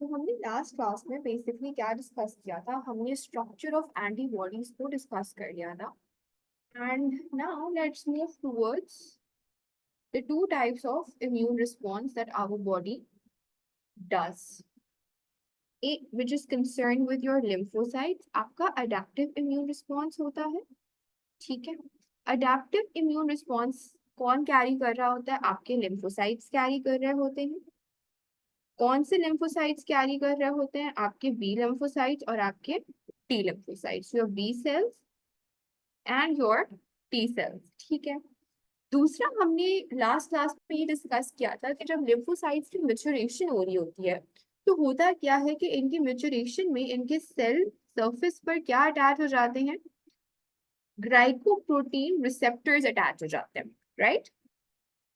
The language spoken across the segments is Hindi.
तो हमने लास्ट क्लास में बेसिकली क्या डिस्कस किया था, हमने स्ट्रक्चर ऑफ एंटीबॉडीज को डिस्कस कर लिया था। And now let's move towards the two types of immune response that our body does. एक which is concern with your lymphocytes, आपका अडेप्टिव इम्यून रिस्पॉन्स होता है। ठीक है, अडेप्टिव इम्यून रिस्पॉन्स कौन कैरी कर रहा होता है? आपके लिम्फोसाइट्स कैरी कर रहे होते हैं। कौन से लिम्फोसाइट्स कैरी कर रहे होते हैं? आपके बी लिम्फोसाइट्स और आपके T lymphocytes, your B cells and your T cells. ठीक है, दूसरा हमने लास्ट क्लास में ये डिस्कस किया था कि जब लिम्फोसाइट्स की मैच्योरेशन हो रही होती है तो होता क्या है कि इनकी मैच्योरेशन में इनके सेल सरफेस पर क्या अटैच हो जाते हैं? ग्लाइकोप्रोटीन रिसेप्टर्स अटैच हो जाते हैं, राइट?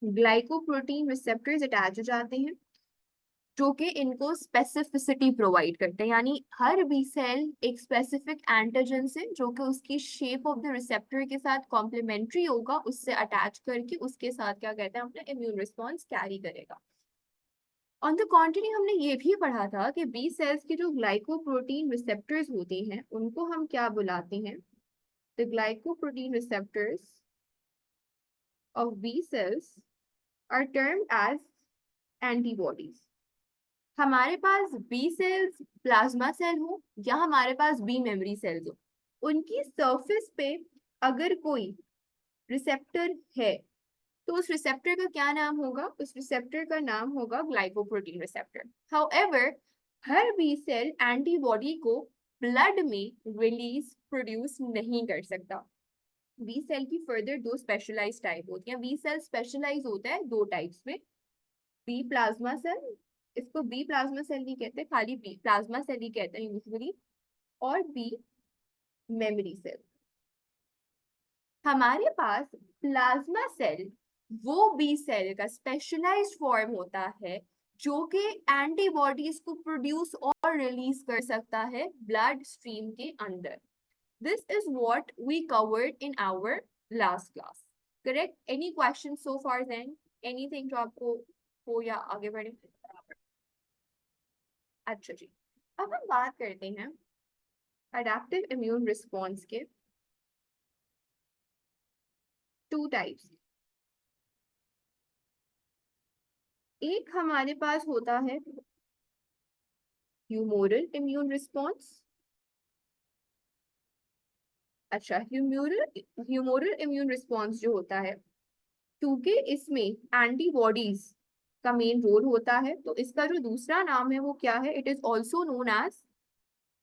ग्लाइकोप्रोटीन रिसेप्टर्स अटैच हो जाते हैं जो कि इनको स्पेसिफिसिटी प्रोवाइड करते हैं, यानी हर बी सेल एक स्पेसिफिक एंटीजन से जो कि उसकी शेप ऑफ द रिसेप्टर के साथ कॉम्प्लीमेंट्री होगा उससे अटैच करके उसके साथ क्या कहते हैं अपना इम्यून रिस्पॉन्स कैरी करेगा। ऑन द कॉन्ट्री हमने ये भी पढ़ा था कि बी सेल्स के जो ग्लाइकोप्रोटीन रिसेप्टर्स होते हैं उनको हम क्या बुलाते हैं? The glycoprotein receptors of B cells are termed as antibodies. हमारे पास बी सेल्स प्लाज्मा सेल हो या हमारे पास बी मेमोरी सेल्स हो, उनकी सरफेस पे अगर कोई रिसेप्टर है तो उस रिसेप्टर का क्या नाम होगा? उस रिसेप्टर का नाम होगा ग्लाइकोप्रोटीन रिसेप्टर। हाउएवर, हर बी सेल एंटीबॉडी को ब्लड में रिलीज प्रोड्यूस नहीं कर सकता। बी सेल की फर्दर दो स्पेशलाइज टाइप होती हैं। बी सेल स्पेशलाइज होता है दो टाइप्स में, बी प्लाज्मा सेल, इसको बी प्लाज्मा सेल नहीं कहते, खाली बी प्लाज्मा सेल ही कहते हैं यूजुअली, और बी मेमोरी सेल। हमारे पास प्लाज्मा सेल वो बी सेल का स्पेशलाइज्ड फॉर्म होता है जो कि एंटीबॉडीज को प्रोड्यूस और रिलीज कर सकता है ब्लड स्ट्रीम के अंदर। This is what we covered in our last class. Correct? Any question so far? Then anything जो आपको हो या आगे बढ़े? अच्छा जी, अब हम बात करते हैं अडेप्टिव इम्यून रिस्पॉन्स के टू टाइप्स। एक हमारे पास होता है ह्यूमोरल इम्यून रिस्पॉन्स। अच्छा, ह्यूमोरल इम्यून रिस्पॉन्स जो होता है, क्योंकि इसमें एंटीबॉडीज का मेन रोल होता है तो इसका जो दूसरा नाम है वो क्या है? It is also known as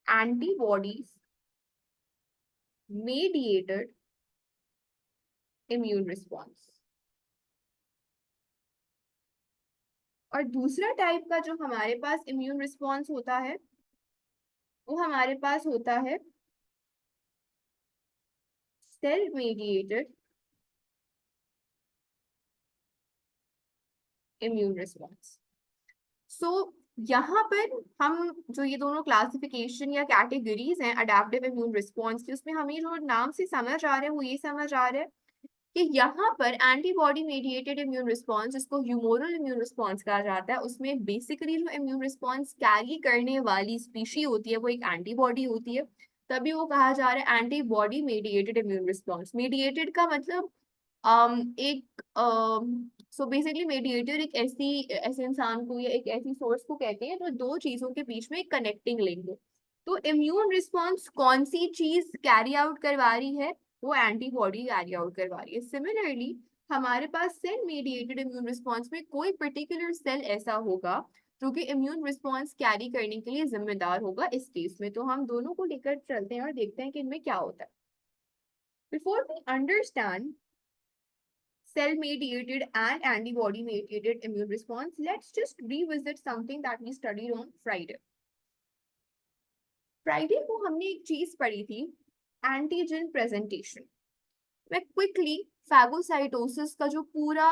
antibodies mediated immune response. और दूसरा टाइप का जो हमारे पास इम्यून रिस्पॉन्स होता है वो हमारे पास होता है सेल मेडिएटेड इम्यून रिस्पॉन्स। सो यहाँ पर हम जो ये दोनों क्लासिफिकेशन या कैटेगरीज हैं अडेप्टिव इम्यून रिस्पॉन्स की, उसमें हमें जो नाम से समझ आ रहा है वो ये समझ आ रहा है कि यहाँ पर एंटीबॉडी मेडिएटेड इम्यून रिस्पॉन्स, जिसको ह्यूमोरल इम्यून रिस्पॉन्स कहा जाता है, उसमें बेसिकली जो इम्यून रिस्पॉन्स कैरी करने वाली स्पीशी होती है वो एक एंटीबॉडी होती है, तभी वो कहा जा रहा है antibody mediated immune response. Mediated का मतलब एक सो बेसिकली मेडिएटर एक ऐसे इंसान को या एक ऐसी सोर्स को कहते हैं जो दो चीजों के बीच में एक कनेक्टिंग लिंक हो। तो इम्यून रिस्पॉन्स कौन सी चीज कैरी आउट करवा रही है? वो एंटीबॉडी कैरी आउट करवा रही है। सिमिलरली हमारे पास सेल मेडिएटेड इम्यून रिस्पॉन्स में कोई पर्टिकुलर सेल ऐसा होगा जो कि इम्यून रिस्पॉन्स कैरी करने के लिए जिम्मेदार होगा इस केस में। तो हम दोनों को लेकर चलते हैं और देखते हैं कि इनमें क्या होता है। Before we understand cell mediated and antibody mediated immune response, let's just revisit something that we studied on Friday. Friday को हमने एक चीज पढ़ी थी, एंटीजन प्रेजेंटेशन। मैं क्विकली फैगोसाइटोसिस का जो पूरा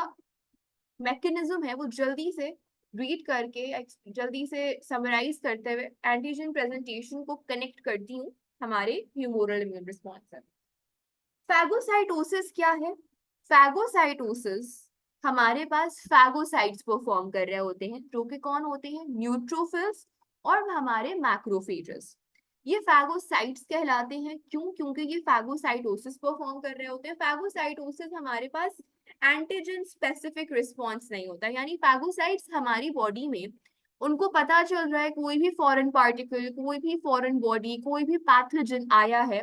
मैकेनिज्म है वो जल्दी से रीड करके जल्दी से समराइज करते हुए एंटीजन प्रेजेंटेशन को कनेक्ट करती हूँ हमारे ह्यूमोरल इम्यून रिस्पॉन्स से। फैगोसाइटोसिस क्या है? फैगोसाइटोसिस हमारे पास फैगोसाइट्स परफॉर्म कर रहे होते हैं जो कि कौन होते हैं? न्यूट्रोफिल्स और हमारे मैक्रोफेजेस। ये फैगोसाइट्स कहलाते हैं। क्यों? क्योंकि ये फैगोसाइटोसिस परफॉर्म कर रहे होते हैं। फैगोसाइटोसिस हमारे पास एंटीजन स्पेसिफिक रिस्पॉन्स नहीं होता, यानी फैगोसाइट्स हमारी बॉडी में उनको पता चल रहा है कोई भी फॉरेन पार्टिकल, कोई भी फॉरेन बॉडी, कोई भी पैथोजन आया है,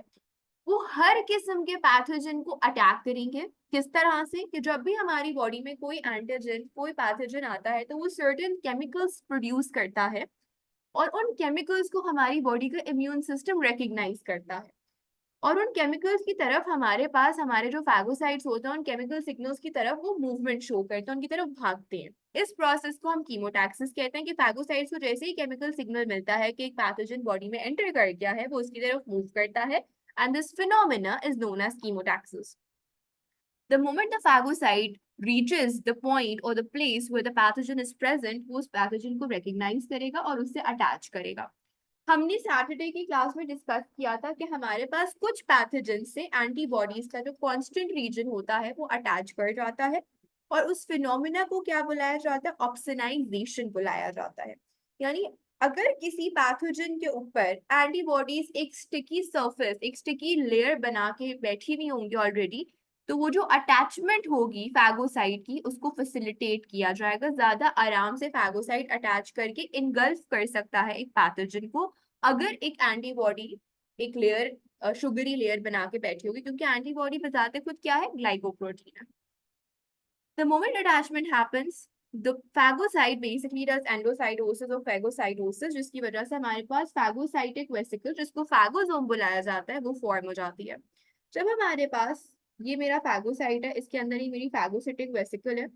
वो हर किस्म के पैथोजन को अटैक करेंगे। किस तरह से? कि जब भी हमारी बॉडी में कोई एंटीजन, कोई पैथोजन आता है, तो वो सर्टेन केमिकल्स प्रोड्यूस करता है और उन केमिकल्स को हमारी बॉडी का इम्यून सिस्टम रिकग्नाइज करता है और उन केमिकल्स की तरफ हमारे पास हमारे जो फैगोसाइट्स होते हैं उन केमिकल सिग्नल्स की तरफ वो मूवमेंट शो करते हैं, उनकी तरफ भागते हैं। इस प्रोसेस को हम कीमोटैक्सिस कहते हैं कि फैगोसाइट्स को जैसे ही केमिकल सिग्नल मिलता है कि एक पैथोजन बॉडी में एंटर कर गया है, वो उसकी तरफ मूव करता है, and this phenomena is known as chemotaxis. The moment the phagocyte reaches the point or the place where the pathogen is present, वो उस पैथोजन को रिकग्नाइज करेगा और उससे अटैच करेगा। हमने सैटरडे की क्लास में डिस्कस किया था कि हमारे पास कुछ पैथोजन से एंटीबॉडीज का जो कांस्टेंट रीजन होता है वो अटैच कर जाता है और उस फिनोमिना को क्या बुलाया जाता है? ऑप्सोनाइजेशन बुलाया जाता है। यानी अगर किसी पैथोजन के ऊपर एंटीबॉडीज एक स्टिकी सरफेस, एक स्टिकी लेयर बना के बैठी हुई होंगी ऑलरेडी, तो वो जो अटैचमेंट होगी फैगोसाइट की उसको फैसिलिटेट किया जाएगा। ज्यादा आराम से फैगोसाइट अटैच करके इनगल्फ कर सकता है एक पैथोजन को, अगर एक एंटीबॉडी एक लेयर शुगरी लेयर बना के बैठी होगी, क्योंकि एंटीबॉडी बताते खुद क्या है? ग्लाइकोप्रोटीन है। The moment attachment happens, the phagocyte basically does endocytosis or phagocytosis, जिसकी वजह से हमारे पास phagocytic vesicle, जिसको phagosome बुलाया जाता है, वो फॉर्म हो जाती है। जब हमारे पास ये मेरा phagocyte है, इसके अंदर ही मेरी phagocytic vesicle है,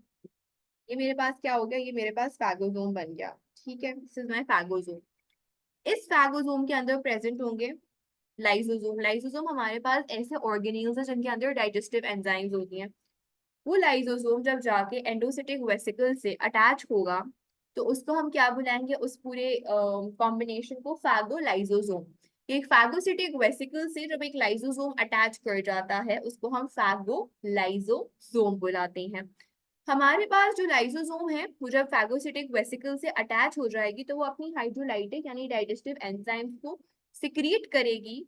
ये मेरे पास क्या हो गया? ये मेरे पास phagosome बन गया। ठीक है, दिस इज माय phagosome। इस phagosome के अंदर प्रेजेंट होंगे लाइसोसोम। लाइसोसोम हमारे पास ऐसे ऑर्गेनेल्स है जिनके अंदर डाइजेस्टिव एंजाइम्स होती हैं। वो लाइसोसोम जब जाके एंडोसिटिक वेसिकल से अटैच होगा तो उसको हम क्या बुलाएंगे? उस पूरे कॉम्बिनेशन को फैगोलाइसोसोम। एक फैगोसिटिक वेसिकल से जब एक लाइसोसोम अटैच कर जाता है उसको हम फैगोलाइसोसोम बुलाते हैं। हमारे पास जो लाइसोसोम है वो जब फैगोसिटिक वेसिकल से अटैच हो जाएगी तो वो अपनी हाइड्रोलाइटिक यानी डाइजेस्टिव एंजाइम्स को सिक्रिएट करेगी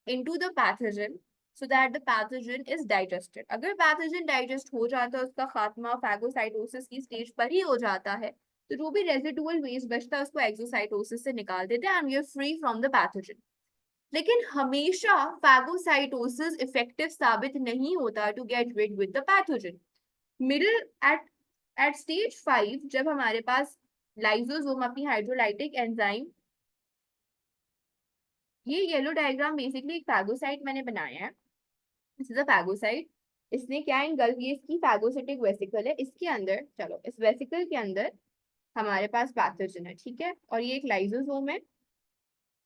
into the pathogen so that the pathogen is digested। अगर पैथोजन डाइजेस्ट हो जाता है, उसका खात्मा फैगोसाइटोसिस की स्टेज पर ही हो जाता है, तो जो भी रेजिडुअल वेस्ट बचता है उसको एक्सोसाइटोसिस से निकाल देते हैं and we are free from the pathogen. लेकिन हमेशा फैगोसाइटोसिस इफेक्टिव साबित नहीं होता to get rid with the pathogen. Middle at at stage 5 जब हमारे पास लाइसोसोम अपनी हाइड्रोलाइटिक एंजाइम, ये येलो डायग्राम बेसिकली एक फैगोसाइट मैंने बनाया है। This is a phagocyte. इसने क्या इंगल्फ, ये इसकी फैगोसिटिक वेसिकल है, इसके अंदर चलो इस वेसिकल के अंदर हमारे पास पैथोजन है, ठीक है, और ये एक लाइसोसोम है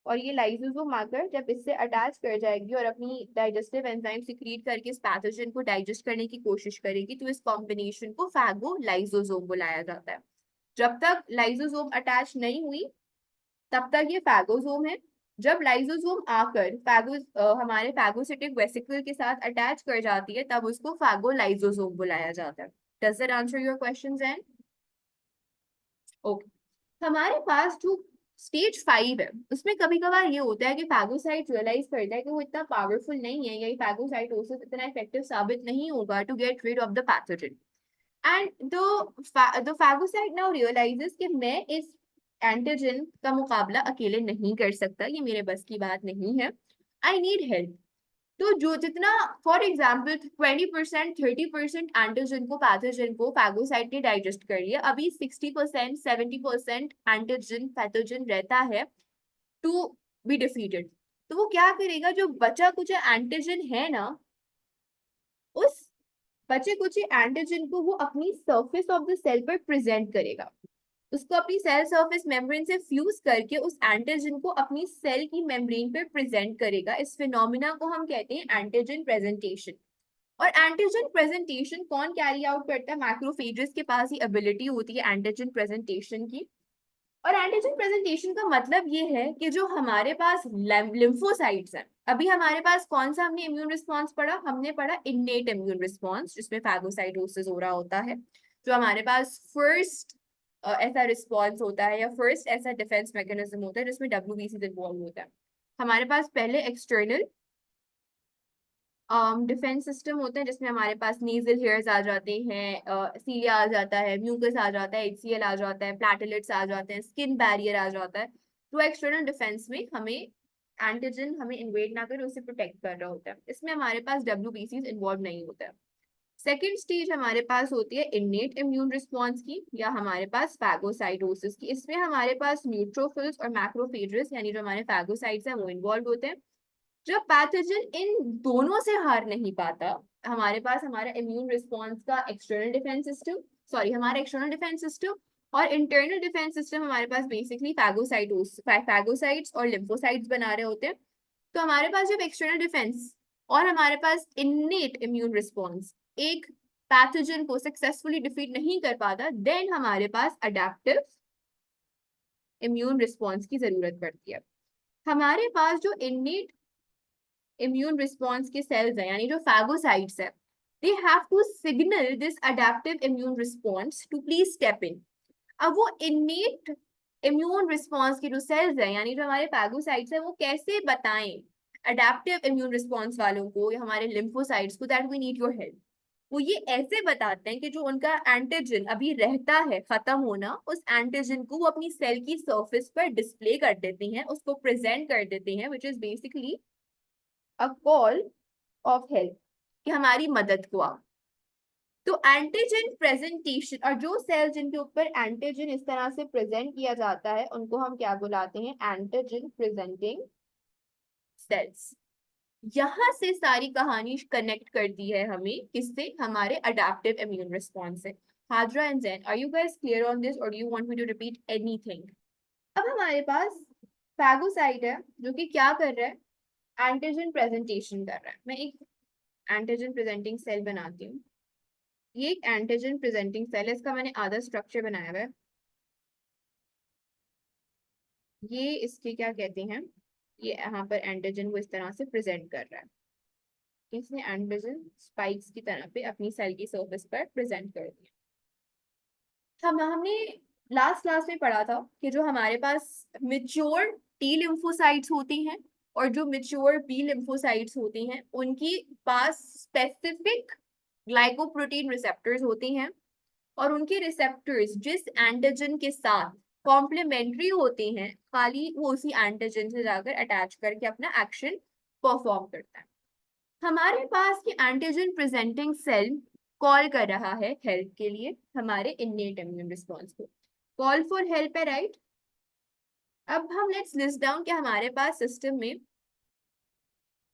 और ये लाइसोसोम आकर जब इससे अटैच कर जाएगी और अपनी डाइजेस्टिव एंजाइम सिक्रीट करके इस पैथोजन को डाइजेस्ट करने की कोशिश करेगी, तो इस कॉम्बिनेशन को फैगोलाइसोसोम बुलाया जाता है। जब तक लाइसोसोम अटैच नहीं हुई तब तक ये फैगोसोम है। जब लाइसोसोम आकर हमारे फैगोसिटिक वेसिकल के साथ अटैच कर जाती है तब उसको फैगोलाइसोसोम बुलाया जाता है। Does that answer your questions and? Okay. हमारे पास जो स्टेज 5 है उसमें कभी कभार ये होता है कि फैगोसाइट रियलाइज करता है कि वो इतना पावरफुल नहीं है, या फैगोसाइटोसिस इतना इफेक्टिव साबित नहीं होगा to get rid of the pathogen, and the phagocyte now realises कि मैं इस एंटीजन का मुकाबला अकेले नहीं कर सकता, ये मेरे बस की बात नहीं है, आई नीड हेल्प। तो जो जितना फॉर एग्जाम्पल 20% 30% एंटीजन को पैथोजन को फैगोसाइट ने डाइजेस्ट कर लिया, अभी 60% 70% एंटीजन पैथोजन रहता है टू बी डिफीटेड। तो वो क्या करेगा? जो बचा कुछ एंटीजन है ना, उस बचे कुछ एंटीजन को वो अपनी सरफेस ऑफ द सेल पर प्रेजेंट करेगा, उसको अपनी सेल सरफेस मेम्ब्रेन से फ्यूज करके उस एंटीजन को अपनी सेल की मेम्ब्रेन पर प्रेजेंट करेगा। इस फिनोमिना को हम कहते हैं एंटीजन प्रेजेंटेशन। और एंटीजन प्रेजेंटेशन कौन कैरी आउट करता है? मैक्रोफेजेस के पास ही एबिलिटी होती है एंटीजन प्रेजेंटेशन की। और एंटीजन प्रेजेंटेशन का मतलब ये है कि जो हमारे पास लिम्फोसाइट्स हैं, अभी हमारे पास कौन सा हमने इम्यून रिस्पॉन्स पढ़ा? हमने पढ़ा इन्नेट इम्यून रिस्पॉन्स, जिसमें फैगोसाइटोसिस हो रहा होता है। जो हमारे पास फर्स्ट ऐसा रिस्पॉन्स होता है या फर्स्ट ऐसा डिफेंस मैकेनिज्म होता है जिसमें WBC इन्वॉल्व होता है। हमारे पास पहले एक्सटर्नल डिफेंस सिस्टम होते हैं जिसमें हमारे पास नेजल हेयर्स आ जाते हैं, सीलिया आ जाता है, म्यूकस आ जाता है, HCl आ जाता है, प्लेटलेट्स आ जाते हैं, स्किन बैरियर आ जाता है। तो एक्सटर्नल डिफेंस में हमें एंटीजन हमें इन्वेड ना करे उसे प्रोटेक्ट कर रहा होता है, इसमें हमारे पास WBC इन्वॉल्व नहीं होता है। सेकेंड स्टेज हमारे पास होती है इन्नेट इम्यून रिस्पॉन्स की या हमारे पास फैगोसाइटोसिस की। इसमें हमारे पास न्यूट्रोफिल्स और मैक्रोफेजेस यानी जो हमारे फैगोसाइट्स हैं वो इन्वॉल्व होते हैं। जब पैथोजन इन दोनों से हार नहीं पाता, हमारे पास हमारा इम्यून रिस्पॉन्स का एक्सटर्नल डिफेंस सिस्टम, सॉरी हमारा एक्सटर्नल डिफेंस सिस्टम और इंटरनल डिफेंस सिस्टम हमारे पास बेसिकली फैगोसाइट्स और लिम्फोसाइट्स बना रहे होते हैं। तो हमारे पास जब एक्सटर्नल डिफेंस और हमारे पास इन्नेट इम्यून रिस्पॉन्स एक पैथोजन को सक्सेसफुली डिफीट नहीं कर पाता, देन हमारे पास अडेप्टिव इम्यून रिस्पॉन्स की जरूरत पड़ती है। हमारे पास जो इन्नेट इम्यून रिस्पॉन्स के सेल्स हैं यानी जो फैगोसाइट्स है, they have to signal this adaptive immune response to please step in. अब वो इन्नेट इम्यून रिस्पॉन्स के जो सेल्स हैं यानी जो हमारे फैगोसाइट्स है वो कैसे बताएं अडेप्टिव इम्यून रिस्पॉन्स वालों को या हमारे लिम्फोसाइट्स को that we need your help. वो ये ऐसे बताते हैं कि जो उनका एंटीजन अभी रहता है खत्म होना, उस एंटीजन को वो अपनी सेल की सरफेस पर डिस्प्ले कर देते हैं, उसको प्रेजेंट कर देते हैं, which is basically a call of help कि हमारी मदद को आओ। तो एंटीजन प्रेजेंटेशन और जो सेल जिनके ऊपर एंटीजन इस तरह से प्रेजेंट किया जाता है उनको हम क्या बुलाते हैं, एंटीजन प्रेजेंटिंग सेल्स। यहां से सारी कहानी कनेक्ट करती है हमें किससे, हमारे अडेप्टिव इम्यून रिस्पॉन्स से। Hazra and Jain, are you guys clear on this और do you want me to repeat anything? अब हमारे पास फैगोसाइट है जो कि क्या कर रहा है, एंटीजन प्रेजेंटेशन कर रहा है। मैं एक एंटीजन प्रेजेंटिंग सेल बनाती हूँ। ये एक एंटीजन प्रेजेंटिंग सेल है, इसका मैंने आधा स्ट्रक्चर बनाया हुआ है। ये इसके क्या कहते हैं, ये यहाँ पर एंटीजन को इस तरह से प्रेजेंट कर रहा है। इसने एंटीजन स्पाइक्स की तरह पे अपनी सेल की सरफेस पर प्रेजेंट कर दिया। हमने लास्ट क्लास में पढ़ा था कि जो हमारे पास मिच्योर टी लिम्फोसाइट्स होती हैं और जो मिच्योर बी लिम्फोसाइट्स होती हैं उनकी पास स्पेसिफिक ग्लाइकोप्रोटीन रिसेप्टर्स होती हैं और उनके रिसेप्टर्स जिस एंटीजन के साथ कॉम्प्लीमेंट्री होते हैं खाली वो उसी एंटीजन से जाकर अटैच करके अपना एक्शन परफॉर्म करता है। हमारे पास ये एंटीजन प्रेजेंटिंग सेल कॉल कर रहा है हेल्प के लिए हमारे इन्नेट इम्यून रिस्पॉन्स को। कॉल फॉर हेल्प है, राइट? अब हम लेट्स लिस्ट डाउन कि हमारे पास सिस्टम में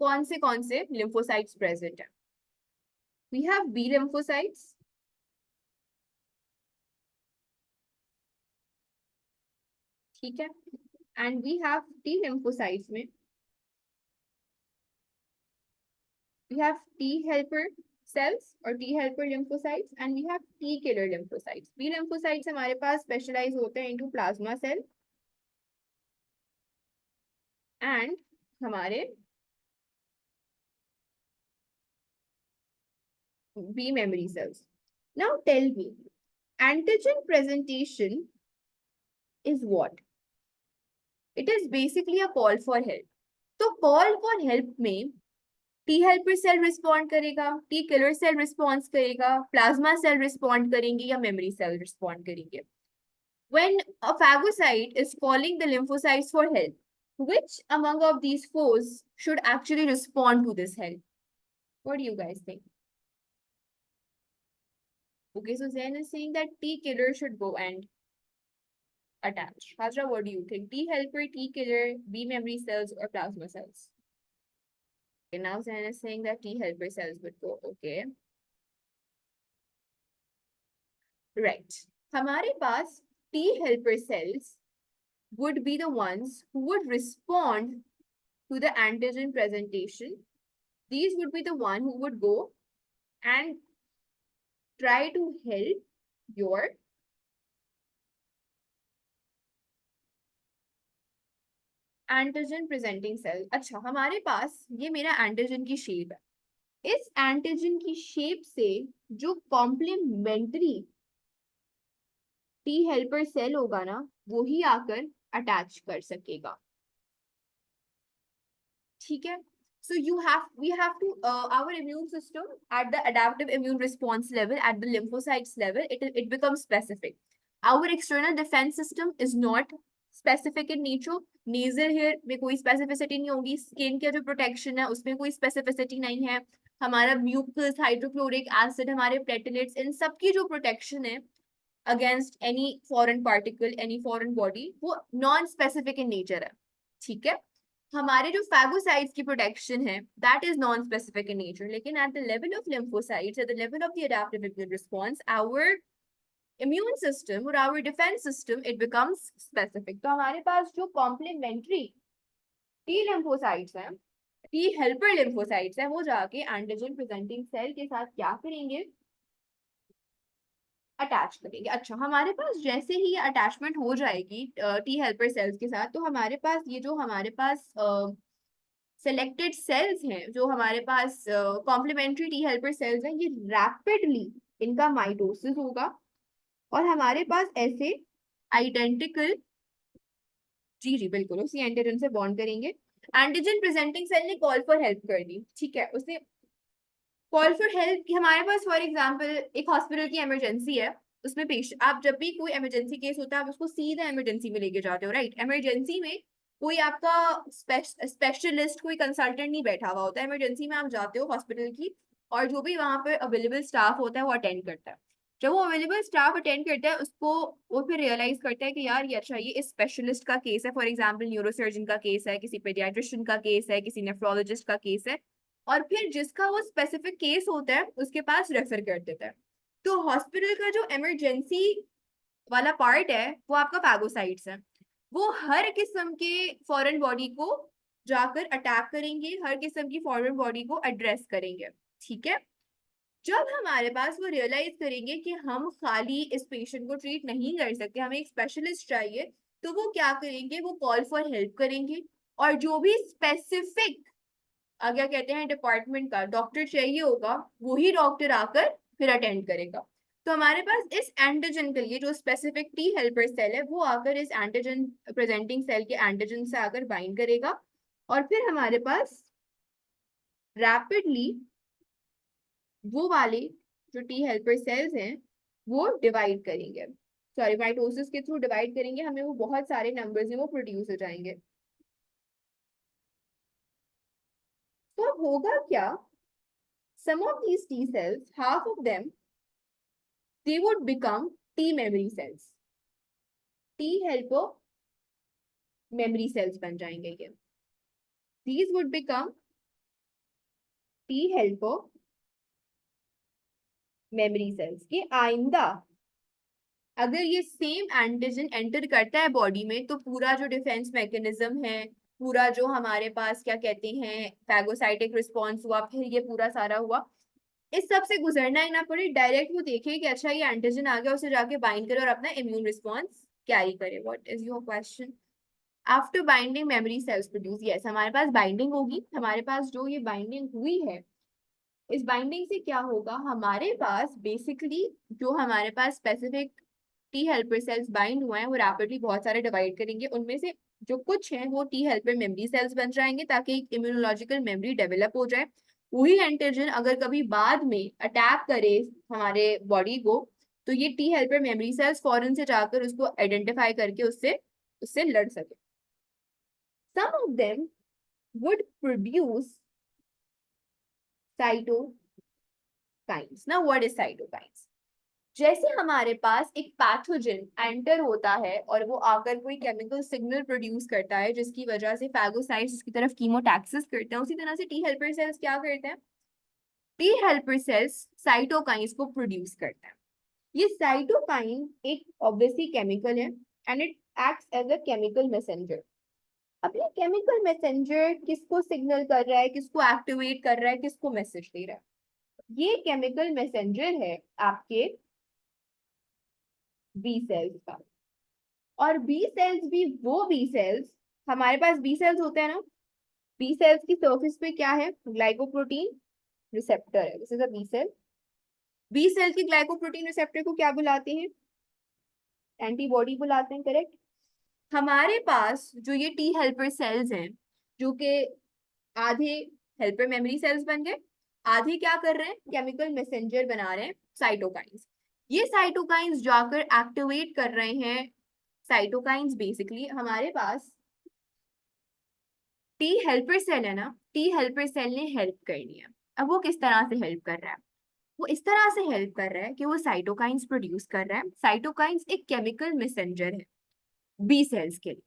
कौन से लिम्फोसाइट्स प्रेजेंट है। वी हैव बी लिम्फोसाइट्स, ठीक है, and we have T lymphocytes में we have T helper cells or T helper lymphocytes and we have T killer lymphocytes. B lymphocytes हमारे पास स्पेशलाइज होते हैं इनटू प्लाज्मा सेल एंड हमारे B memory cells. Now tell me, antigen presentation is what? It is basically a call for help. तो call for help में टी हेल्पर सेल रिस्पॉन्ड करेगा, टी किलर सेल रिस्पॉन्स करेगा, प्लाज्मा सेल रिस्पॉन्ड करेंगे या मेमोरी सेल रिस्पॉन्ड करेंगे। When a phagocyte is calling the lymphocytes for help, which among of these fours should actually respond to this help? What do you guys think? Okay, so Zen is saying that T killer should go and attach. Hajra, what do you think? T helper, T killer, B memory cells, or plasma cells? Okay, now Zen is saying that T helper cells would go. Okay. Right. हमारे पास T helper cells would be the ones who would respond to the antigen presentation. These would be the one who would go and try to help your antigen presenting cell. अच्छा, हमारे पास ये मेरा एंटीजन की शेप है। इस एंटीजन की शेप से जो कॉम्प्लीमेंट्री टी हेल्पर सेल होगा ना, वो ही आकर अटैच कर सकेगा। ठीक है। So we have to our immune system at the adaptive immune response level, at the lymphocytes level, it becomes specific. Our external defense system is not specific in nature. Nasal hair में कोई specificity नहीं होगी, skin का जो protection है उसमें कोई specificity नहीं है, हमारा mucus, hydrochloric acid, हमारे platelets, इन सब की जो protection है against any foreign particle, any foreign body, वो non specific in nature है। ठीक है। हमारे जो फैगोसाइट्स की प्रोटेक्शन है that is non specific in nature, लेकिन at the level of lymphocytes, at the level of the adaptive immune response, our immune system और our defence system, it becomes specific. तो हमारे पास जो कॉम्प्लीमेंट्री टी लिम्फोसाइट्स हैं, टी हेल्पर लिम्फोसाइट्स हैं, वो जाके एंटीजन प्रेजेंटिंग सेल के साथ क्या करेंगे, अटैच करेंगे। अच्छा, हमारे पास जैसे ही ये अटैचमेंट हो जाएगी टी हेल्पर सेल्स के साथ, तो हमारे पास ये जो हमारे पास सेलेक्टेड सेल्स हैं, जो हमारे पास कॉम्प्लीमेंट्री टी हेल्पर सेल्स हैं, ये रैपिडली इनका माइटोसिस होगा और हमारे पास ऐसे आइडेंटिकल, जी जी बिल्कुल, उसी एंटीजन से बॉन्ड करेंगे। एंटीजन प्रेजेंटिंग सेल ने कॉल फॉर हेल्प कर दी, ठीक है, उसने कॉल फॉर हेल्प की। हमारे पास फॉर एग्जांपल एक हॉस्पिटल की इमरजेंसी है, उसमें पेशेंट, आप जब भी कोई इमरजेंसी केस होता है आप उसको सीधा इमरजेंसी में लेके जाते हो, राइट। इमरजेंसी में कोई आपका स्पेशलिस्ट, कोई कंसल्टेंट नहीं बैठा हुआ होता है, इमरजेंसी में आप जाते हो हॉस्पिटल की, और जो भी वहां पर अवेलेबल स्टाफ होता है वो अटेंड करता है। जब वो अवेलेबल स्टाफ अटेंड करता है उसको, वो फिर रियलाइज करता है कि यार ये अच्छा, ये इस स्पेशलिस्ट का केस है, फॉर एग्जाम्पल न्यूरोसर्जन का केस है, किसी पेडियाट्रिशियन का केस है, किसी नेफ्रोलॉजिस्ट का केस है, और फिर जिसका वो स्पेसिफिक केस होता है उसके पास रेफर कर देता है। तो हॉस्पिटल का जो इमरजेंसी वाला पार्ट है वो आपका फैगोसाइट्स है, वो हर किस्म के फॉरेन बॉडी को जाकर अटैक करेंगे, हर किस्म की फॉरेन बॉडी को एड्रेस करेंगे। ठीक है। जब हमारे पास वो रियलाइज करेंगे कि हम खाली इस पेशेंट को ट्रीट नहीं कर सकते, हमें एक स्पेशलिस्ट चाहिए, तो वो क्या करेंगे, वो कॉल फॉर हेल्प करेंगे, और जो भी स्पेसिफिक अगर कहते हैं डिपार्टमेंट का डॉक्टर चाहिए होगा, वही डॉक्टर आकर फिर अटेंड करेगा। तो हमारे पास इस एंटीजन के लिए जो स्पेसिफिक टी हेल्पर सेल है, वो आकर इस एंटीजन प्रेजेंटिंग सेल के एंटीजन से आकर बाइंड करेगा, और फिर हमारे पास रैपिडली वो वाले जो टी हेल्पर सेल्स हैं वो डिवाइड करेंगे, सॉरी माइटोसिस के थ्रू डिवाइड करेंगे, हमें वो बहुत सारे नंबर्स हैं वो प्रोड्यूस हो जाएंगे। तो अब होगा क्या, some of these T cells, half of them, they would become T memory cells. T helper memory cells बन जाएंगे ये। These would become T helper memory cells के आइंदा अगर ये सेम एंटीजन एंटर करता है बॉडी में, तो पूरा जो डिफेंस मैकेनिज्म है, पूरा जो हमारे पास क्या कहते हैं फैगोसाइटिक रिस्पॉन्स हुआ, फिर ये पूरा सारा हुआ, इस सब से गुजरना ही ना पड़े, डायरेक्ट वो देखे कि अच्छा ये एंटीजन आ गया, उसे जाके बाइंड करे और अपना इम्यून रिस्पॉन्स कैरी करे। What is your question? After binding memory cells produce, yes, हमारे पास बाइंडिंग होगी, हमारे पास जो ये बाइंडिंग हुई है, इस बाइंडिंग से क्या होगा, हमारे पास बेसिकली जो हमारे पास specific T helper cells bind हुए हैं वो रैपिडली बहुत सारे डिवाइड करेंगे, उनमें से जो कुछ हैं वो टी हेल्पर मेमोरी सेल्स बन जाएंगे, ताकि एक इम्यूनोलॉजिकल मेमोरी डेवलप हो जाए। वही एंटीजन अगर कभी बाद में अटैक करे हमारे बॉडी को, तो ये टी हेल्पर मेमोरी सेल्स फौरन से जाकर उसको आइडेंटिफाई करके उससे उससे लड़ सके। Some of them would produce cytokines. Now what is cytokines? जैसे हमारे पास एक पैथोजन एंटर होता है और वो आकर कोई केमिकल सिग्नल प्रोड्यूस करता है जिसकी वजह से फैगोसाइट्स इसकी तरफ कीमोटैक्सिस करते हैं, उसी तरह से टी हेल्पर सेल्स क्या करते हैं, टी हेल्पर सेल्स साइटोकाइंस को प्रोड्यूस करते हैं। ये साइटोकाइन एक ऑब्वियसली केमिकल है and it acts as a chemical messenger. अब ये केमिकल मैसेंजर किसको सिग्नल कर रहा है, किसको एक्टिवेट कर रहा है, किसको मैसेज दे रहा है, ये केमिकल मैसेंजर है आपके बी सेल्स का। और बी सेल्स भी वो बी सेल्स, हमारे पास बी सेल्स होते हैं ना, बी सेल्स की सरफेस पे क्या है, ग्लाइकोप्रोटीन रिसेप्टर है, this is a B cell. B cell की ग्लाइकोप्रोटीन रिसेप्टर को क्या बुलाते हैं, एंटीबॉडी बुलाते हैं, करेक्ट। हमारे पास जो ये टी हेल्पर सेल्स हैं, जो कि आधे हेल्पर मेमोरी सेल्स बन गए, आधे क्या कर रहे हैं, केमिकल मैसेंजर बना रहे हैं, साइटोकाइंस। ये साइटोकाइंस जाकर एक्टिवेट कर रहे हैं। साइटोकाइंस बेसिकली हमारे पास टी हेल्पर सेल है ना, टी हेल्पर सेल ने हेल्प करनी है। अब वो किस तरह से हेल्प कर रहा है? वो इस तरह से हेल्प कर रहा है कि वो साइटोकाइंस प्रोड्यूस कर रहा है। साइटोकाइंस एक केमिकल मैसेंजर है बी सेल्स के लिए।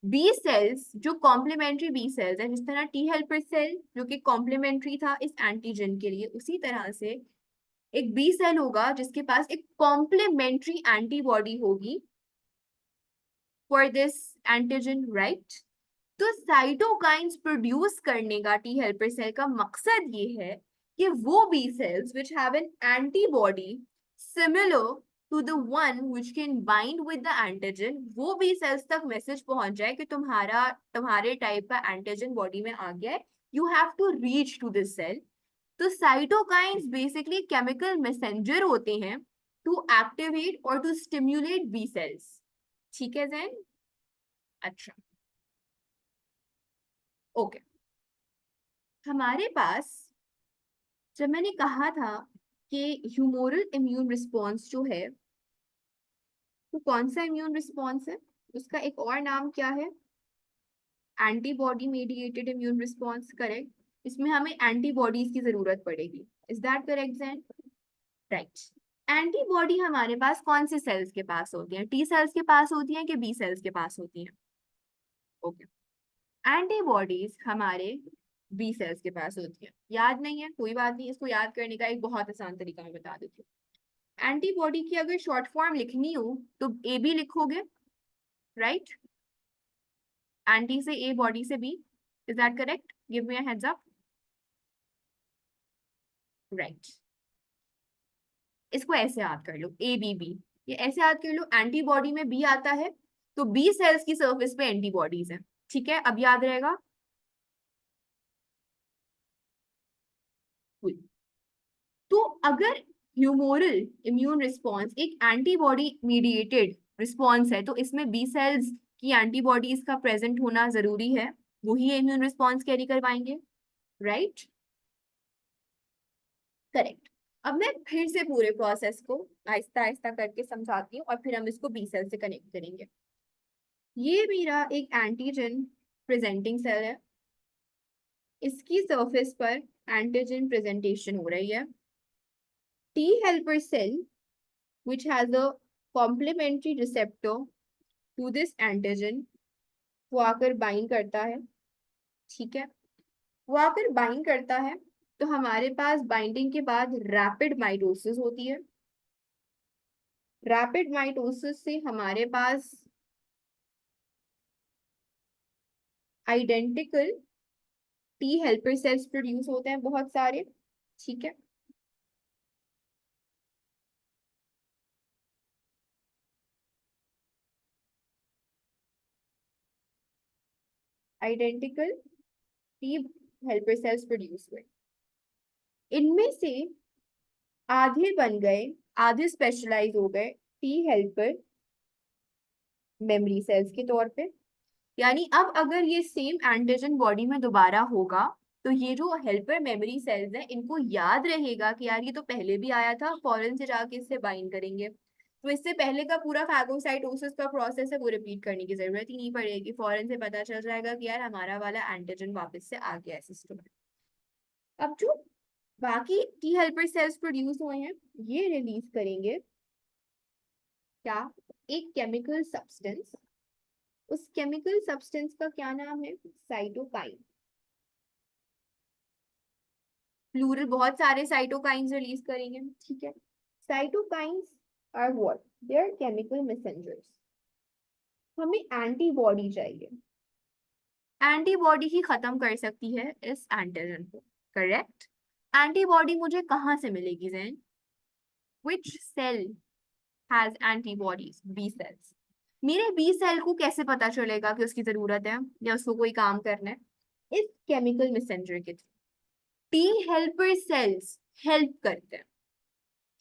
बी सेल्स जो कॉम्प्लीमेंट्री बी सेल्स है, जिस तरह टी हेल्पर सेल जो कि कॉम्प्लीमेंट्री था इस एंटीजन के लिए, उसी तरह से एक बी सेल होगा जिसके पास एक कॉम्प्लीमेंट्री एंटीबॉडी होगी फॉर दिस एंटीजन, राइट। तो साइटोकाइंस प्रोड्यूस करने का टी हेल्पर सेल का मकसद ये है कि वो B cells which have an antibody similar to the one which can bind with the antigen, वो बी सेल्स तक मैसेज पहुंच जाए कि तुम्हारे टाइप का एंटीजन बॉडी में आ गया है, you have to reach to this cell. तो साइटोकाइंस बेसिकली केमिकल मैसेंजर होते हैं टू एक्टिवेट और टू स्टिम्युलेट बी सेल्स। ठीक है जैन? अच्छा, ओके। हमारे पास जब मैंने कहा था कि ह्यूमोरल इम्यून रिस्पॉन्स जो है, तो कौन सा इम्यून रिस्पॉन्स है? उसका एक और नाम क्या है? Antibody mediated immune response, correct. इसमें हमें एंटीबॉडीज की जरूरत पड़ेगी। Is that correct Jain? Right. Antibody हमारे पास कौन से सेल्स के पास होती है? टी सेल्स के पास होती है कि बी सेल्स के पास होती है? ओके, एंटीबॉडीज हमारे बी सेल्स के पास होती है। याद नहीं है, कोई बात नहीं, इसको याद करने का एक बहुत आसान तरीका मैं बता देती हूँ। एंटीबॉडी की अगर शॉर्ट फॉर्म लिखनी हो तो ए बी लिखोगे, राइट। एंटी से ए, बॉडी से B. Is that correct? Give me a heads up. Right. इसको ऐसे याद कर लो, ए बी बी, ये ऐसे याद कर लो। एंटीबॉडी में बी आता है तो बी सेल्स की सरफेस पे एंटीबॉडीज है। ठीक है, अब याद रहेगा। तो अगर ह्यूमोरल इम्यून रिस्पॉन्स एक एंटीबॉडी मीडिएटेड रिस्पॉन्स है, तो इसमें बी सेल्स की एंटीबॉडीज का प्रेजेंट होना जरूरी है, वही इम्यून रिस्पॉन्स कैरी करवाएंगे, राइट। करेक्ट। अब मैं फिर से पूरे प्रोसेस को आहिस्ता आहिस्ता करके समझाती हूँ और फिर हम इसको बी सेल से कनेक्ट करेंगे। ये मेरा एक एंटीजन प्रेजेंटिंग सेल है। इसकी सरफेस पर एंटीजन प्रेजेंटेशन हो रही है। T helper cell which has a complementary receptor to this antigen, वो आकर बाइंड करता है। ठीक है, वो आकर बाइंड करता है तो हमारे पास बाइंडिंग के बाद रैपिड माइटोसिस होती है। रैपिड माइटोसिस से हमारे पास identical T helper cells produce होते हैं बहुत सारे। ठीक है, identical T helper cells produce हुए। इनमें से आधे बन गए, आधे स्पेशलाइज हो गए टी हेल्पर मेमोरी सेल्स के तौर पे। यानी अब अगर ये सेम एंटीजन बॉडी में दोबारा होगा तो ये जो हेल्पर मेमोरी सेल्स हैं इनको याद रहेगा कि यार ये तो पहले भी आया था, फौरन से जाके इससे बाइंड करेंगे। तो इससे पहले का पूरा फैगोसाइटोसिस का प्रोसेस है वो रिपीट करने की जरूरत ही नहीं पड़ेगी, फौरन से पता चल जाएगा कि यार हमारा वाला एंटीजन वापस से आ गया है सिस्टम में। अब जो बाकी टी हेल्पर सेल्स प्रोड्यूस हुए हैं ये रिलीज करेंगे क्या? एक केमिकल सब्सटेंस। उस केमिकल सब्सटेंस का क्या नाम है? साइटोकाइन। प्लूरल, बहुत सारे साइटोकाइंस रिलीज करेंगे। ठीक है, cytokines are what? They are chemical messengers. हमें एंटीबॉडी चाहिए, एंटीबॉडी ही खत्म कर सकती है इस एंटीजन को, करेक्ट। एंटीबॉडी मुझे कहाँ से मिलेगी Jain? Which cell has antibodies? B cells. मेरे बी सेल को कैसे पता चलेगा कि उसकी जरूरत है या उसको कोई काम करना है? इस केमिकल मैसेंजर के through. T helper sales help करते हैं।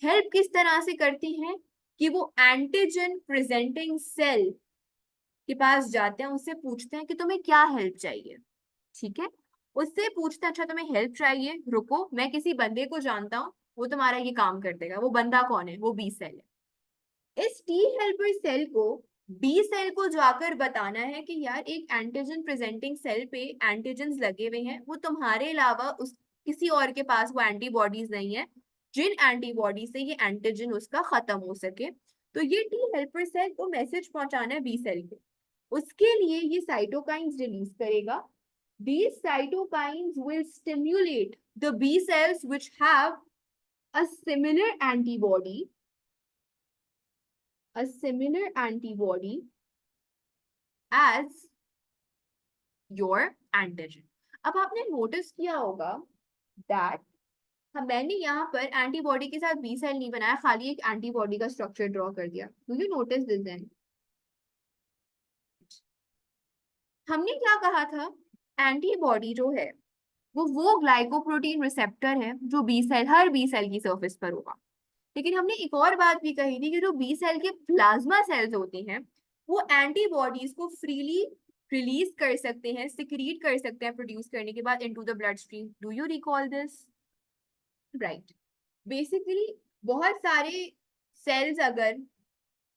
हेल्प किस तरह से करती हैं? कि वो एंटीजन प्रेजेंटिंग सेल के पास जाते हैं, उससे पूछते हैं कि तुम्हें क्या हेल्प चाहिए। ठीक है, उससे पूछते हैं अच्छा तुम्हें हेल्प चाहिए, रुको मैं किसी बंदे को जानता हूँ, वो तुम्हारा ये काम कर देगा। वो बंदा कौन है? वो बी सेल है। इस टी हेल्पर सेल को बी सेल को जाकर बताना है कि यार एक एंटीजन प्रेजेंटिंग सेल पे एंटीजन्स लगे हुए हैं, वो तुम्हारे अलावा उस किसी और के पास वो एंटीबॉडीज नहीं है जिन एंटीबॉडी से ये एंटीजन उसका खत्म हो सके। तो ये टी हेल्पर सेल को मैसेज पहुंचाना है बी सेल को। उसके लिए ये साइटोकाइंस रिलीज करेगा। These cytokines will stimulate the B cells which have a similar antibody as your antigen. अब आपने नोटिस किया होगा that मैंने यहाँ पर एंटीबॉडी के साथ बी सेल नहीं बनाया, खाली एक एंटीबॉडी का स्ट्रक्चर ड्रॉ कर दिया। Do you notice this then? हमने क्या कहा था? एंटीबॉडी जो है वो ग्लाइकोप्रोटीन रिसेप्टर है जो बी सेल, हर बी सेल की सरफेस पर होगा। लेकिन हमने एक और बात भी कही थी कि जो बी सेल के प्लाज्मा सेल्स होते हैं वो एंटीबॉडीज को फ्रीली रिलीज कर सकते हैं, सिक्रीट कर सकते हैं प्रोड्यूस करने के बाद into the blood stream. Do you recall this? Right. Basically बहुत सारे सेल्स अगर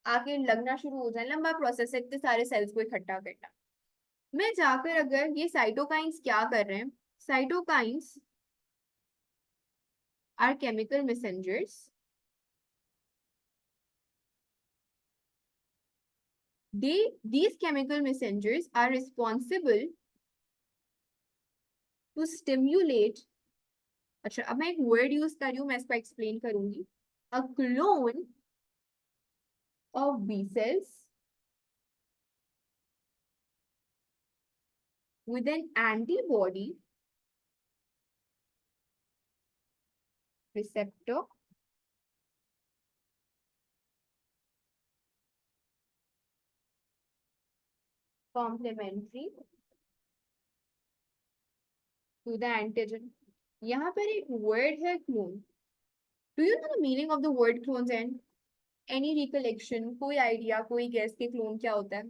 आके लगना शुरू हो जाए, लंबा प्रोसेस है इतने सारे सेल्स को इकट्ठा करना। मैं जाकर अगर ये साइटोकाइंस क्या कर रहे हैं, cytokines are chemical messengers. These chemical messengers are responsible to stimulate। अच्छा, अब मैं एक वर्ड यूज कर रही हूँ, मैं इसको एक्सप्लेन करूंगी। A clone of B cells with an antibody receptor complementary to the antigen। यहाँ पर एक वर्ड है clone. Do you know the meaning of the word clones and any recollection, कोई आइडिया, कोई गेस के क्लोन क्या होता है?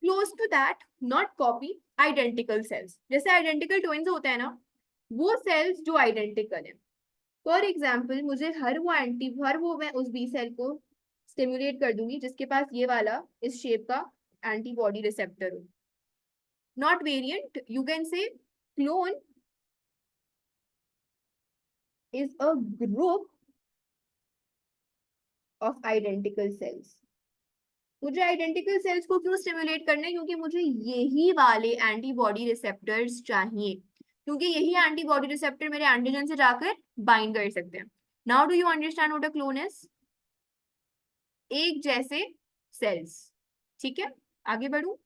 Close to that, not copy, identical cells. जैसे आइडेंटिकल ट्विन्स होते हैं ना, वो सेल्स जो आइडेंटिकल है। फॉर एग्जाम्पल मुझे हर वो मैं उस बी सेल को स्टिमुलेट कर दूंगी जिसके पास ये वाला इस शेप का एंटीबॉडी रिसेप्टर हो। Not variant, you can say clone is a group of identical sales. मुझे आइडेंटिकल सेल्स को क्यों स्टिमुलेट करना है? क्योंकि मुझे यही वाले एंटीबॉडी रिसेप्टर्स चाहिए, क्योंकि यही एंटीबॉडी रिसेप्टर मेरे एंटीजन से जाकर बाइंड कर सकते हैं। Now do you understand what a clone is? एक जैसे सेल्स। ठीक है, आगे बढ़ू।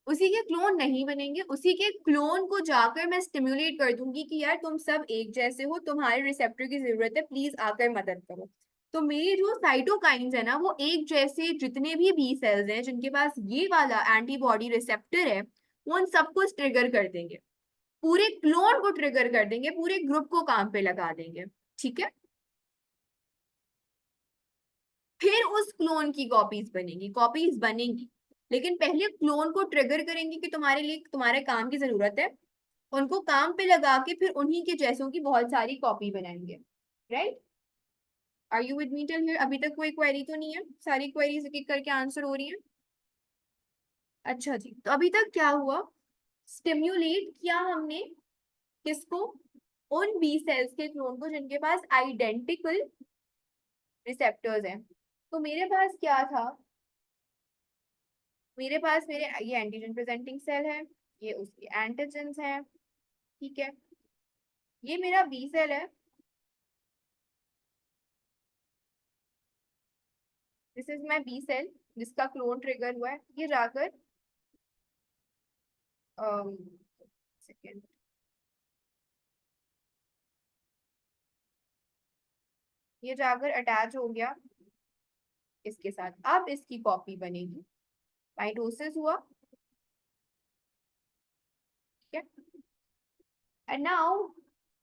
उसी के क्लोन नहीं बनेंगे, उसी के क्लोन को जाकर मैं स्टिमुलेट कर दूंगी कि यार तुम सब एक जैसे हो, तुम्हारे रिसेप्टर की जरूरत है, प्लीज आकर मदद करो। तो मेरी जो साइटोकाइंस है ना, वो एक जैसे जितने भी बी सेल्स हैं जिनके पास ये वाला एंटीबॉडी रिसेप्टर है, वो उन सबको ट्रिगर कर देंगे, पूरे क्लोन को ट्रिगर कर देंगे, पूरे ग्रुप को काम पे लगा देंगे। ठीक है, फिर उस क्लोन की कॉपीज बनेंगी, लेकिन पहले क्लोन को ट्रिगर करेंगे कि तुम्हारे लिए तुम्हारे काम की जरूरत है, उनको काम पे लगा के फिर उन्हीं के जैसों की बहुत सारी कॉपी बनाएंगे। Right? Are you with me till here? अभी तक कोई क्वेरी तो नहीं है? सारी क्वेरीज एक एक करके आंसर हो रही है? अच्छा जी, तो अभी तक क्या हुआ? स्टिम्युलेट किया हमने किसको? उन बी सेल्स के क्लोन को जिनके पास आइडेंटिकल रिसेप्टर्स हैं। तो मेरे पास क्या था? मेरे पास मेरे ये एंटीजन प्रेजेंटिंग सेल है, ये उसके एंटीजन्स हैं। ठीक है, ये मेरा बी सेल है, this is my B cell जिसका क्लोन ट्रिगर हुआ है। ये जाकर सेकेंड, ये जाकर अटैच हो गया इसके साथ, अब इसकी कॉपी बनेगी। माइटोसिस हुआ। ठीक है, and now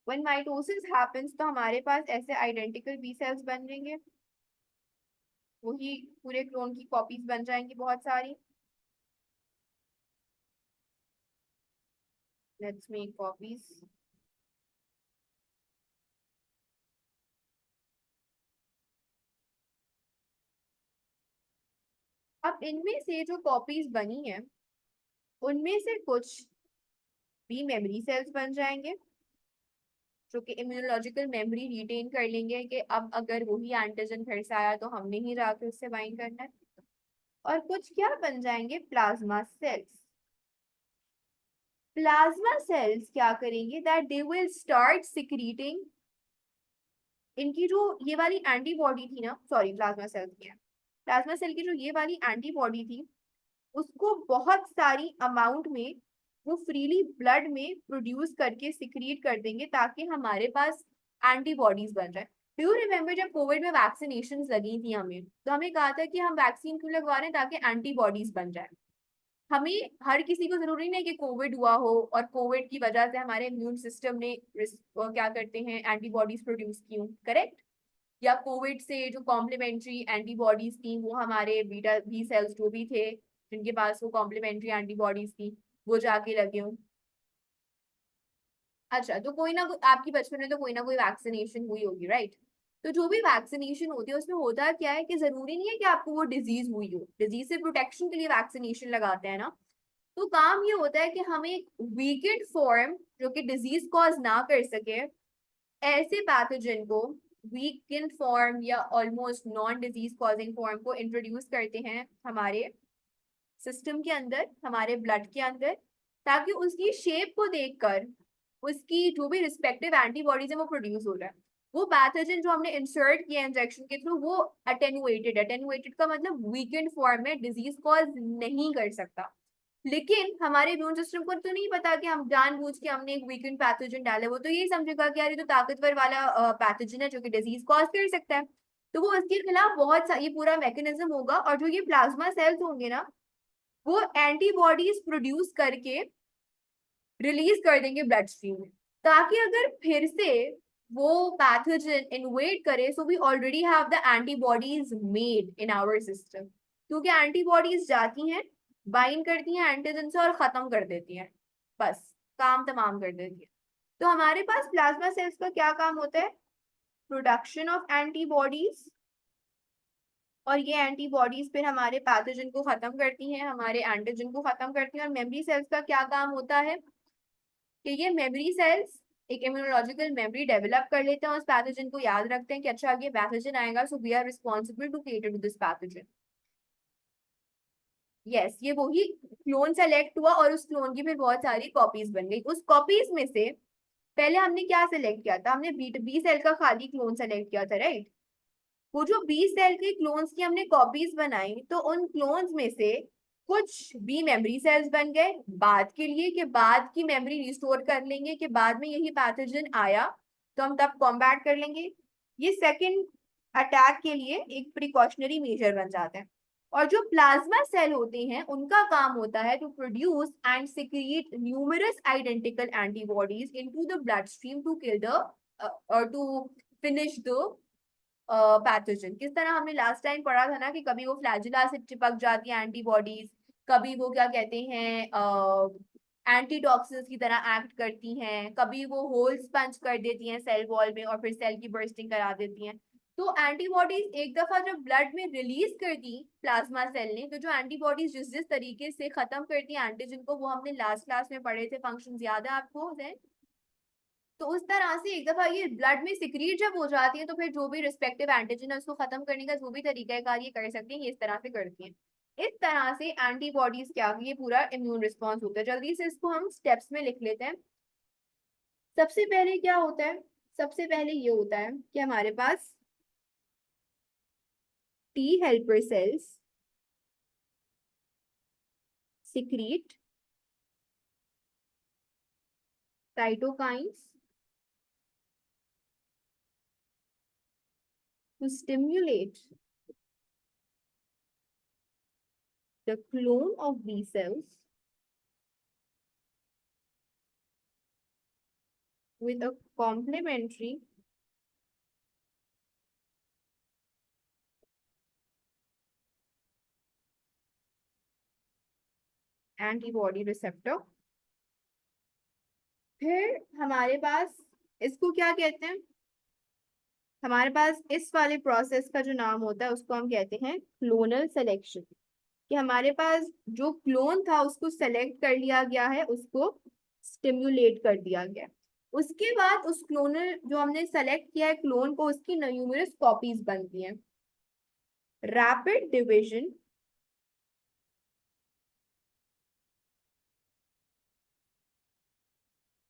when mitosis happens तो हमारे पास ऐसे आइडेंटिकल बी सेल्स बन जाएंगे। वही पूरे क्लोन की कॉपीज बन जाएंगी बहुत सारी। Let's make copies. अब इनमें से जो कॉपीज बनी है उनमें से कुछ भी मेमोरी सेल्स बन जाएंगे, जो कि इम्यूनोलॉजिकल मेमोरी रिटेन कर लेंगे कि अब अगर वही एंटीजन फिर से आया तो हमने ही जाके उससे बाइंड करना है। और कुछ क्या बन जाएंगे, प्लाज्मा सेल्स। प्लाज्मा सेल्स क्या करेंगे, that they will start secreting. इनकी जो ये वाली एंटीबॉडी थी ना, सॉरी प्लाज्मा सेल की है, प्लाज्मा सेल की जो ये वाली एंटीबॉडी थी उसको बहुत सारी अमाउंट में वो फ्रीली ब्लड में प्रोड्यूस करके सिक्रीट कर देंगे ताकि हमारे पास एंटीबॉडीज बन जाए। डू यू रिमेम्बर जब कोविड में वैक्सीनेशन लगी थी हमें, तो हमें कहा था कि हम वैक्सीन क्यों लगवा रहे हैं, ताकि एंटीबॉडीज बन जाए। हमें हर किसी को जरूरी नहीं कि कोविड हुआ हो और कोविड की वजह से हमारे इम्यून सिस्टम ने क्या करते हैं एंटीबॉडीज प्रोड्यूस की, करेक्ट। या कोविड से जो कॉम्प्लीमेंट्री एंटीबॉडीज थी वो हमारे बीटा बी सेल्स जो भी थे जिनके पास वो कॉम्प्लीमेंट्री एंटीबॉडीज थी वो जाके लगे हों। अच्छा, तो कोई ना कोई आपकी बचपन में तो कोई ना कोई वैक्सीनेशन हुई होगी, राइट। तो जो भी वैक्सीनेशन होती है उसमें होता क्या है कि जरूरी नहीं है कि आपको वो डिजीज हुई हो, डिजीज से प्रोटेक्शन के लिए वैक्सीनेशन लगाते हैं ना। तो काम ये होता है कि हमें एक वीकेंड फॉर्म जो कि डिजीज कॉज ना कर सके, ऐसे पैथोजन को वीकेंड फॉर्म या almost non disease causing form को इंट्रोड्यूस करते हैं हमारे सिस्टम के अंदर, हमारे ब्लड के अंदर, ताकि उसकी शेप को देखकर उसकी जो भी रिस्पेक्टिव एंटीबॉडीज है वो प्रोड्यूस हो रहा है। वो पैथोजन जो हमने इंसर्ट किया इंजेक्शन के थ्रू वो अटेनुएटेड, अटेनुएटेड का मतलब वीकेंड फॉर्म में डिजीज कॉज नहीं कर सकता। लेकिन हमारे इम्यून सिस्टम को तो नहीं पता कि हम जानबूझ के हमने एक वीकेंड पैथोजन डाला है। वो तो यही समझेगा कि यार ये तो ताकतवर वाला पैथोजन है जो कि डिजीज कॉज कर सकता है। तो वो उसके खिलाफ बहुत सा ये पूरा मैकेनिज्म होगा, और जो ये प्लाज्मा सेल्स होंगे ना वो एंटीबॉडीज प्रोड्यूस करके रिलीज कर देंगे ब्लड स्ट्रीम में, ताकि अगर फिर से वो पैथोजन इन्वेड करे, so we already have the antibodies made in our system. क्योंकि एंटीबॉडीज जाती हैं, बाइंड करती हैं एंटीजन से और खत्म कर देती हैं, बस काम तमाम कर देती है। तो हमारे पास प्लाज्मा सेल्स का क्या काम होता है, प्रोडक्शन ऑफ एंटीबॉडीज। और ये एंटीबॉडीज फिर हमारे पैथोजन को खत्म करती हैं, हमारे एंटीजन को खत्म करती हैं। और मेमोरी सेल्स का क्या काम होता है कि ये मेमोरी सेल्स एक इम्यूनोलॉजिकल मेमोरी डेवलप कर लेते हैं, उस पैथोजन को याद रखते हैं कि अच्छा ये पैथोजन आएगा so we are responsible to cater to this pathogen. Yes, ये वही क्लोन सेलेक्ट हुआ और उस क्लोन की फिर बहुत सारी कॉपीज बन गई। उस कॉपीज में से पहले हमने क्या सेलेक्ट किया था, हमने बी बी सेल का खाली क्लोन सेलेक्ट किया था, राइट। वो जो 20 सेल के क्लोन्स की हमने कॉपीज बनाई तो उन क्लोन्स में से कुछ बी मेमोरी सेल्स बन गए बाद के लिए, कि बाद की मेमोरी रिस्टोर कर लेंगे कि बाद में यही पैथोजन आया तो हम तब कॉम्बैट कर लेंगे। ये सेकंड अटैक के लिए एक प्रिकॉशनरी मेजर बन जाते हैं। और जो प्लाज्मा सेल होते हैं उनका काम होता है to produce and secrete numerous identical antibodies into the bloodstream to kill the और टू फिनिश द पैथोजन। किस तरह हमने लास्ट टाइम पढ़ा था ना कि कभी वो फ्लैजिला से चिपक जाती है एंटीबॉडीज, कभी वो क्या कहते हैं एंटीटॉक्सिन्स की तरह एक्ट करती हैं, कभी वो होल्स पंच कर देती हैं सेल वॉल में और फिर सेल की बर्स्टिंग करा देती हैं। तो एंटीबॉडीज एक दफा जब ब्लड में रिलीज कर दी प्लाज्मा सेल ने, तो जो एंटीबॉडीज जिस जिस तरीके से खत्म करती है एंटीजन को वो हमने लास्ट क्लास में पढ़े थे, फंक्शन याद है आपको। तो उस तरह से एक दफा ये ब्लड में सिक्रीट जब हो जाती है तो फिर जो भी रिस्पेक्टिव एंटीजन है उसको खत्म करने का जो भी तरीका है कार ये कर सकती हैं, ये इस तरह से करती हैं। इस तरह से एंटीबॉडीज क्या, ये पूरा इम्यून रिस्पॉन्स होता है। जल्दी से इसको हम स्टेप्स में लिख लेते हैं। सबसे पहले क्या होता है, सबसे पहले ये होता है कि हमारे पास T helper cells secrete cytokines to stimulate the clone of B cells with a complementary antibody receptor. फिर हमारे पास इसको क्या कहते हैं, हमारे पास इस वाले प्रोसेस का जो नाम होता है उसको हम कहते हैं क्लोनल सिलेक्शन। कि हमारे पास जो क्लोन था उसको सेलेक्ट कर लिया गया है, उसको स्टिम्युलेट कर दिया गया है। उसके बाद उस क्लोनल जो हमने सेलेक्ट किया है क्लोन को, उसकी न्यूमरस कॉपीज बनती हैं। Rapid division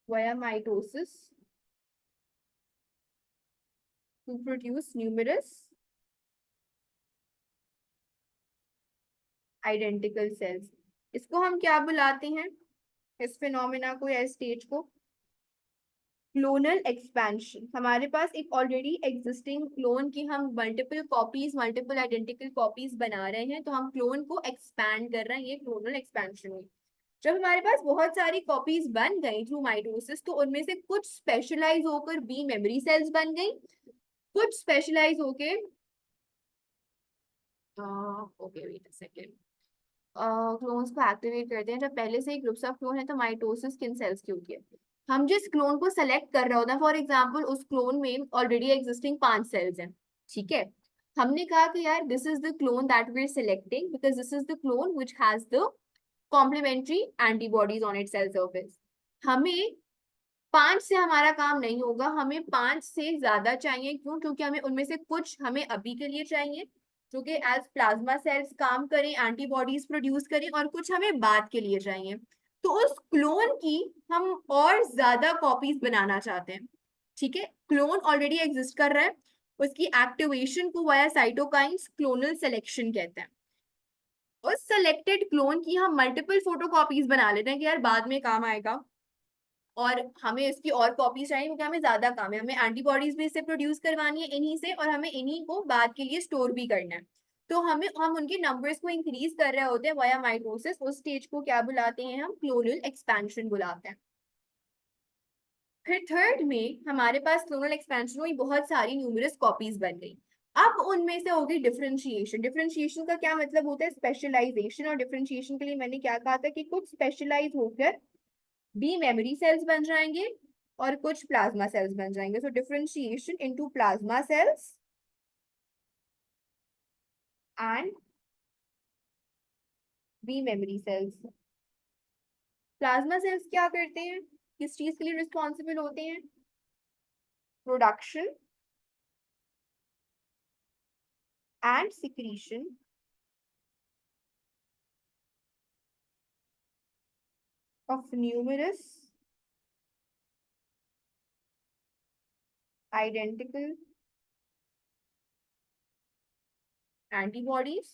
via mitosis to produce numerous identical sales. इसको हम क्या बुलाते हैं, इस फिनोमेना को या स्टेज को? Clonal expansion. हमारे पास एक ऑलरेडी एग्जिस्टिंग क्लोन की हम multiple copies, multiple identical copies बना रहे हैं, तो हम क्लोन को एक्सपैंड कर रहे हैं, ये क्लोनल एक्सपेंशन हुई। जब हमारे पास बहुत सारी कॉपीज बन गई थ्रू माइटोसिस, तो उनमें से कुछ स्पेशलाइज होकर बी मेमोरी सेल्स बन गई, कुछ स्पेशलाइज होके okay wait a second, clones को एक्टिवेट करते हैं। जब पहले से ही ग्रुप्स ऑफ क्लोन है तो माइटोसिस किन सेल्स की होती है? हम जिस क्लोन को सेलेक्ट कर रहे होते हैं, फॉर एग्जांपल उस क्लोन में ऑलरेडी एग्जिस्टिंग 5 सेल्स हैं, ठीक है। हमने कहा कि यार this is the clone that we are selecting because this is the clone which has the complementary antibodies on it cell surface. हमें 5 से हमारा काम नहीं होगा, हमें 5 से ज्यादा चाहिए। क्यों? क्योंकि हमें उनमें से कुछ हमें अभी के लिए चाहिए जो कि एज प्लाज्मा सेल्स काम करें, एंटीबॉडीज प्रोड्यूस करें, और कुछ हमें बाद के लिए चाहिए। तो उस क्लोन की हम और ज्यादा कॉपीज बनाना चाहते हैं, ठीक है। क्लोन ऑलरेडी एग्जिस्ट कर रहा है, उसकी एक्टिवेशन को वाया साइटोकाइंस क्लोनल सिलेक्शन कहते हैं। उस सेलेक्टेड क्लोन की हम मल्टीपल फोटोकॉपीज बना लेते हैं कि यार बाद में काम आएगा, और हमें इसकी और कॉपीज चाहिए क्योंकि हमें ज्यादा काम है, हमें एंटीबॉडीज भी इससे प्रोड्यूस करवानी है इन्हीं से, और हमें इन्हीं को बाद के लिए स्टोर भी करना है। तो हम उनके नंबर्स को इंक्रीज कर रहे होते हैं वाया माइटोसिस। उस स्टेज को क्या बुलाते हैं हम? क्लोनल एक्सपेंशन बुलाते हैं। फिर थर्ड में हमारे पास क्लोनल एक्सपेंशन हुई, बहुत सारी न्यूमरस कॉपीज बन गई। अब उनमें से होगी डिफरेंशिएशन। डिफरेंशिएशन का क्या मतलब होता है? स्पेशलाइजेशन। और डिफरेंशिएशन के लिए मैंने क्या कहा था कि कुछ स्पेशलाइज होकर बी मेमोरी सेल्स बन जाएंगे और कुछ प्लाज्मा सेल्स बन जाएंगे। सो differentiation into plasma cells and B memory cells. Plasma cells क्या करते हैं, किस चीज के लिए रिस्पॉन्सिबल होते हैं? Production and secretion of numerous identical antibodies.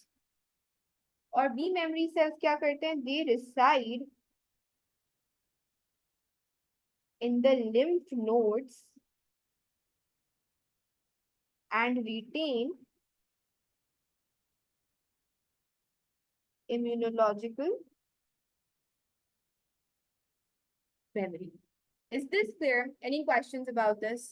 और बी मेमोरी सेल्स क्या करते हैं? They reside in the lymph nodes and retain immunological memory. Is this clear? Any questions about this?